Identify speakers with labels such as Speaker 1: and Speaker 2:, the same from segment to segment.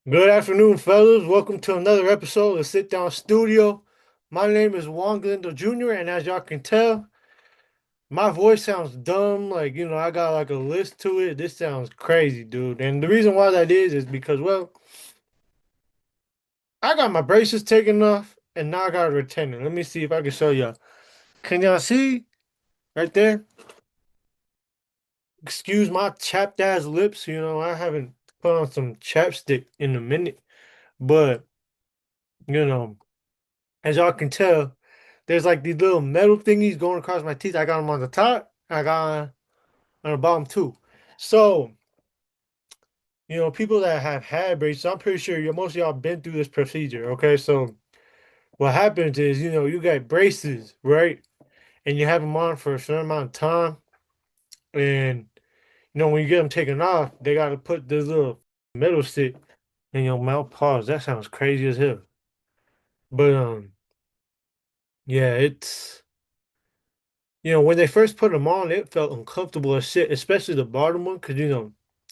Speaker 1: Good afternoon, fellas. Welcome to another episode of Sitdown Studio. My name is Juan Galindo Jr., and as y'all can tell, my voice sounds dumb. I got like a list to it. This sounds crazy, dude. And the reason why that is because, well, I got my braces taken off, and now I got a retainer. Let me see if I can show y'all. Can y'all see right there? Excuse my chapped ass lips. I haven't put on some chapstick in a minute, but, you know. As y'all can tell, there's like these little metal thingies going across my teeth. I got them on the top. I got 'em on the bottom too. So, people that have had braces, I'm pretty sure most of y'all been through this procedure. Okay, so what happens is, you got braces, right? And you have them on for a certain amount of time. And, when you get them taken off, they got to put this little metal stick in your mouth. Pause. That sounds crazy as hell. But, yeah, when they first put them on, it felt uncomfortable as shit, especially the bottom one, because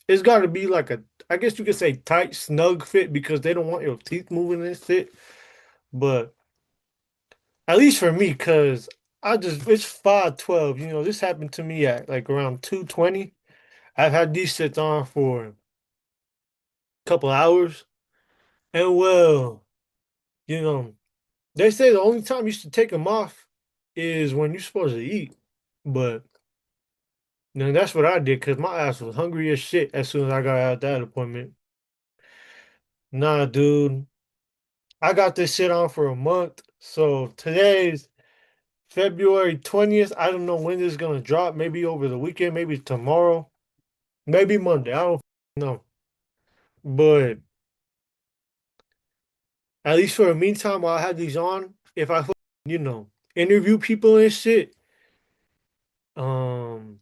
Speaker 1: it's got to be like I guess you could say tight, snug fit because they don't want your teeth moving and shit. But at least for me, because it's 5'12", this happened to me at like around 220. I've had these sits on for a couple hours, and well, you know, they say the only time you should take them off is when you're supposed to eat, but. That's what I did because my ass was hungry as shit as soon as I got out of that appointment. Nah, dude. I got this shit on for a month. So today's February 20th. I don't know when this is gonna drop. Maybe over the weekend, maybe tomorrow, maybe Monday. I don't know. But at least for the meantime, while I had these on, if I you know, interview people and shit, um,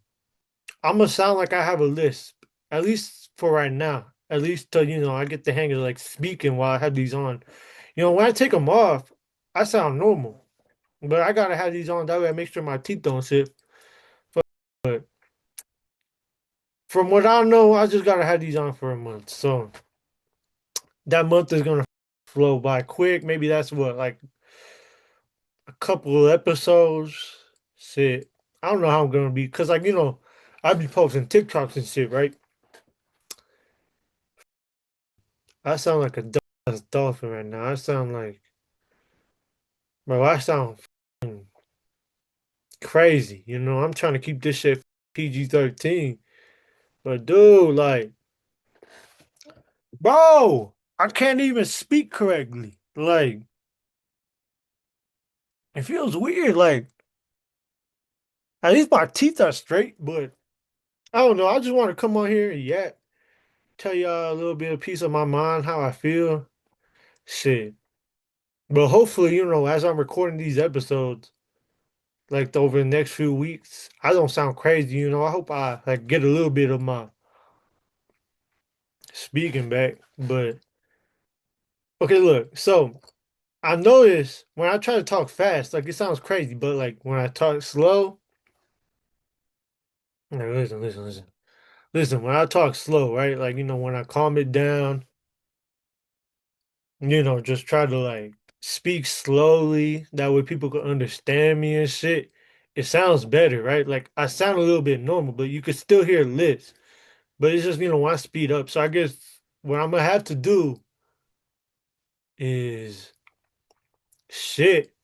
Speaker 1: I'm gonna sound like I have a lisp. At least for right now. At least till I get the hang of like speaking while I have these on. When I take them off, I sound normal. But I gotta have these on that way I make sure my teeth don't sit. But from what I know, I just gotta have these on for a month. So that month is gonna flow by quick. Maybe that's what, like a couple of episodes. Shit. I don't know how I'm gonna be because I be posting TikToks and shit, right? I sound like a dolphin right now. I sound like, bro, I sound f***ing crazy. I'm trying to keep this shit PG-13. But dude, like, bro, I can't even speak correctly. Like, it feels weird. Like, at least my teeth are straight, but I don't know. I just want to come on here and tell y'all a little bit of piece of my mind, how I feel. Shit. But hopefully, as I'm recording these episodes, like over the next few weeks, I don't sound crazy. I hope I like get a little bit of my speaking back. But okay, look. So I notice when I try to talk fast, like it sounds crazy, but like when I talk slow, like listen. When I talk slow, right? Like when I calm it down, just try to like speak slowly. That way people can understand me and shit. It sounds better, right? Like I sound a little bit normal, but you could still hear lips. But it's just when I speed up. So I guess what I'm gonna have to do is shit.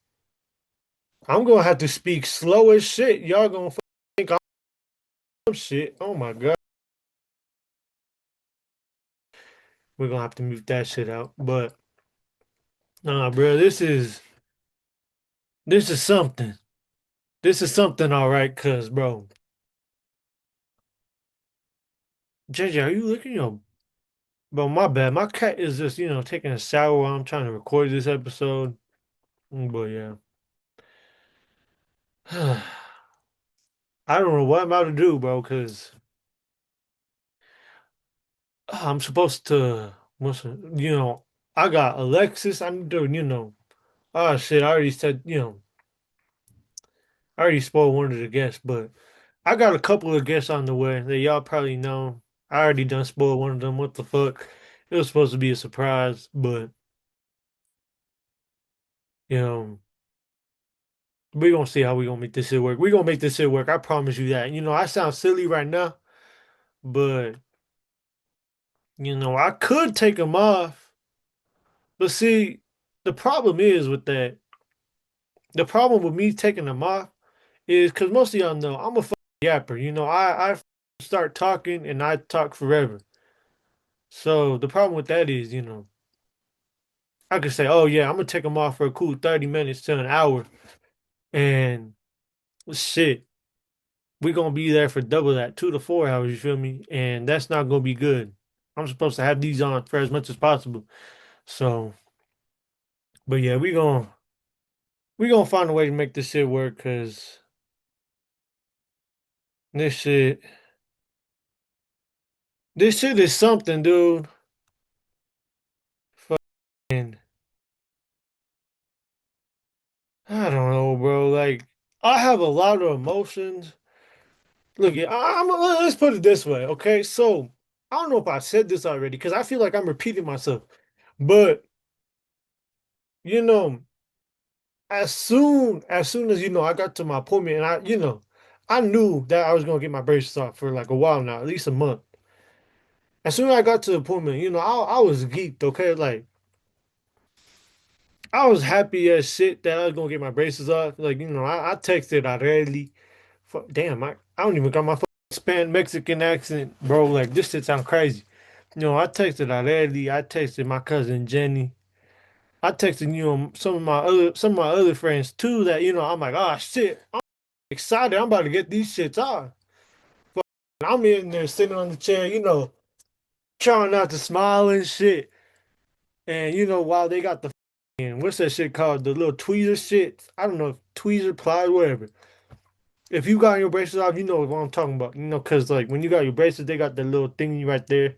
Speaker 1: I'm gonna have to speak slow as shit. Y'all gonna think I'm shit. Oh my God. We're gonna have to mute that shit out. But nah, bro, this is something. This is something, all right, cause bro, JJ, are you looking your bro? My bad. My cat is just taking a shower while I'm trying to record this episode. But yeah, I don't know what I'm about to do, bro, cause I'm supposed to. I got Alexis. I'm doing. Oh shit! I already said. I already spoiled one of the guests, but I got a couple of guests on the way that y'all probably know. I already done spoiled one of them. What the fuck? It was supposed to be a surprise, but you know, we're gonna see how we gonna make this shit work. We're gonna make this shit work. I promise you that. I sound silly right now, but I could take them off. But see, the problem is with that. The problem with me taking them off is because most of y'all know I'm a fucking yapper. I start talking and I talk forever. So the problem with that is, I could say, oh yeah, I'm gonna take them off for a cool 30 minutes to an hour, and shit, we're gonna be there for double that, 2 to 4 hours. You feel me? And that's not gonna be good. I'm supposed to have these on for as much as possible. So, but yeah, we gonna find a way to make this shit work because this shit this shit is something, dude. Fucking, I don't know, bro. Like, I have a lot of emotions. Look, let's put it this way, okay? So, I don't know if I said this already because I feel like I'm repeating myself. But, you know, as soon as I got to my appointment and I knew that I was gonna get my braces off for like a while now, at least a month. As soon as I got to the appointment, I was geeked, okay? Like, I was happy as shit that I was gonna get my braces off. Like, I texted already. Damn, I don't even got my fucking Span Mexican accent, bro. Like, this shit sound crazy. I texted already. I texted my cousin Jenny. I texted some of my other friends too. That I'm like, oh shit, I'm excited. I'm about to get these shits off. But I'm in there sitting on the chair, trying not to smile and shit. And while they got the what's that shit called? The little tweezer shit. I don't know, tweezer, ply, whatever. If you got your braces off, you know what I'm talking about. Because like when you got your braces, they got the little thingy right there,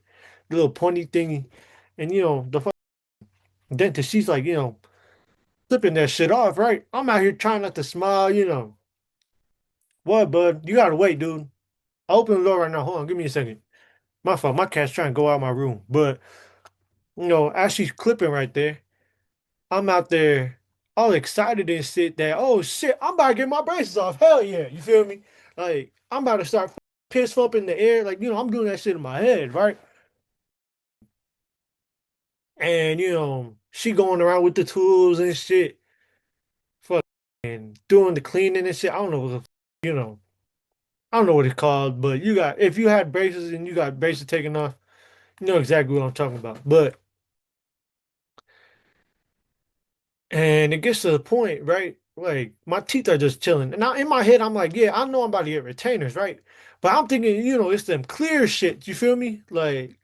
Speaker 1: the little pointy thingy. And the fucking dentist, she's like, flipping that shit off, right? I'm out here trying not to smile, What, bud? You gotta wait, dude. I'll open the door right now. Hold on, give me a second. My fault. My cat's trying to go out my room. But, as she's clipping right there, I'm out there all excited and shit that, oh shit, I'm about to get my braces off. Hell yeah. You feel me? Like, I'm about to start piss up in the air. Like, I'm doing that shit in my head, right? And, she going around with the tools and shit, fuck, and doing the cleaning and shit. I don't know you know, I don't know what it's called, but if you had braces and you got braces taken off, you know exactly what I'm talking about. And it gets to the point, right? Like my teeth are just chilling. And now in my head, I'm like, yeah, I know I'm about to get retainers, right? But I'm thinking, it's them clear shit. You feel me? Like,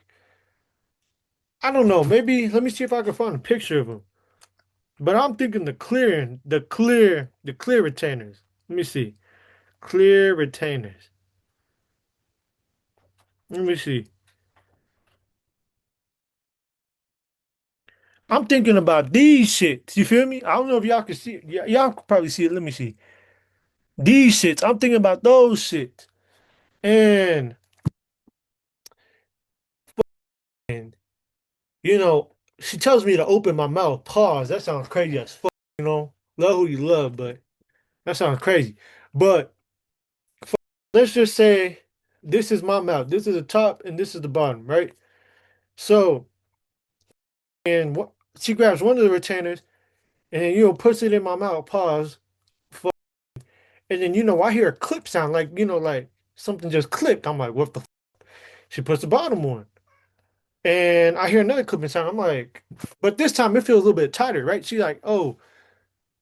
Speaker 1: I don't know. Maybe let me see if I can find a picture of them. But I'm thinking the clear retainers. Let me see. Clear retainers. Let me see. I'm thinking about these shits. You feel me? I don't know if y'all can see it. Y'all can probably see it. Let me see. These shits. I'm thinking about those shits. And and she tells me to open my mouth. Pause. That sounds crazy as fuck. Love who you love, but that sounds crazy. But let's just say this is my mouth. This is the top and this is the bottom, right? So, and what she grabs one of the retainers and then puts it in my mouth. Pause. And then I hear a clip sound like like something just clicked. I'm like, what the? She puts the bottom on, and I hear another clipping sound. I'm like, but this time it feels a little bit tighter, right? She's like, oh,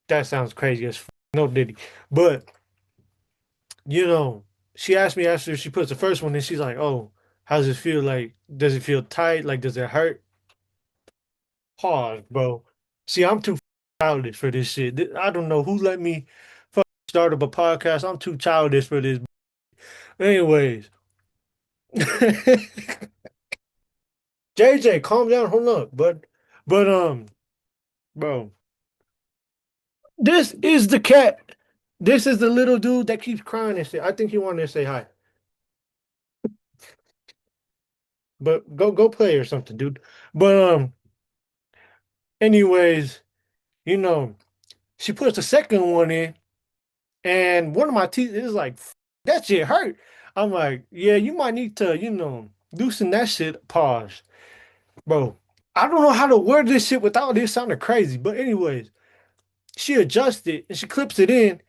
Speaker 1: that sounds crazy as no diddy. But you know, she asked me after she puts the first one, and she's like, oh, how does it feel? Like, does it feel tight? Like, does it hurt? Pause, bro. See, I'm too childish for this shit. I don't know who let me start up a podcast. I'm too childish for this. Anyways. JJ, calm down. Hold up, but bro, this is the cat. This is the little dude that keeps crying and shit. I think he wanted to say hi. But go play or something, dude. But anyways, you know, she puts the second one in, and one of my teeth is like, that shit hurt. I'm like, yeah, you might need to, loosen that shit. Pause, bro. I don't know how to word this shit without this sounding crazy. But anyways, she adjusts it and she clips it in,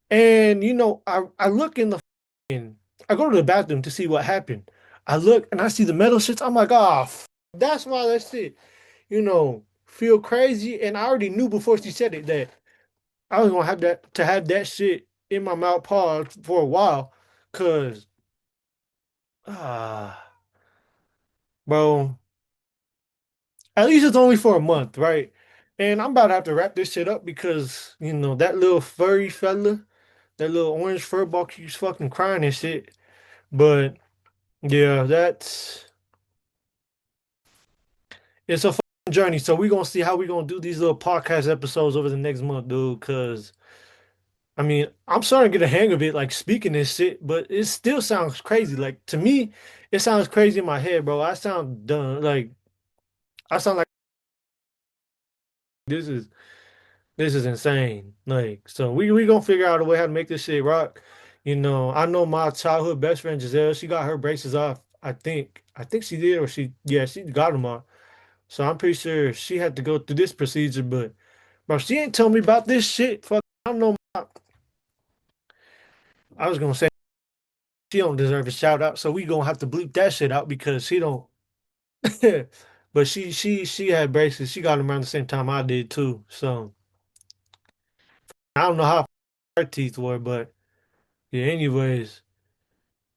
Speaker 1: and I look in the I go to the bathroom to see what happened. I look and I see the metal shits. I'm like, that's why that shit, feel crazy. And I already knew before she said it that I was gonna have that shit in my mouth pause for a while, cause ah, bro, at least it's only for a month, right? And I'm about to have to wrap this shit up because that little furry fella, that little orange fur ball keeps fucking crying and shit. But yeah, it's a fucking journey. So we gonna see how we gonna do these little podcast episodes over the next month, dude. Cause I mean, I'm starting to get a hang of it, like speaking this shit, but it still sounds crazy. Like to me, it sounds crazy in my head, bro. I sound done. Like I sound like this is this is insane. Like so, we gonna figure out a way how to make this shit rock. I know my childhood best friend Giselle. She got her braces off. I think she did, or she got them off. So I'm pretty sure she had to go through this procedure, but bro, she ain't tell me about this shit. Fuck, I don't know. I was gonna say she don't deserve a shout out, so we gonna have to bleep that shit out because she don't. But she had braces. She got them around the same time I did too. So I don't know how her teeth were, but yeah. Anyways,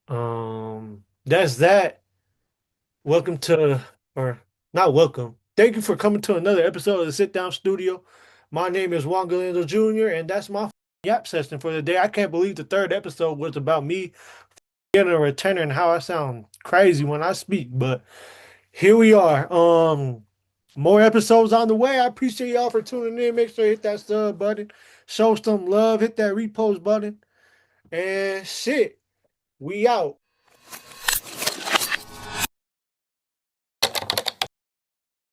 Speaker 1: that's that. Welcome to, or not welcome. Thank you for coming to another episode of the Sit Down Studio. My name is Juan Galindo Jr., and that's my yap session for the day. I can't believe the third episode was about me getting a retainer and how I sound crazy when I speak, but here we are. More episodes on the way. I appreciate y'all for tuning in. Make sure you hit that sub button, show some love, hit that repost button, and shit, we out.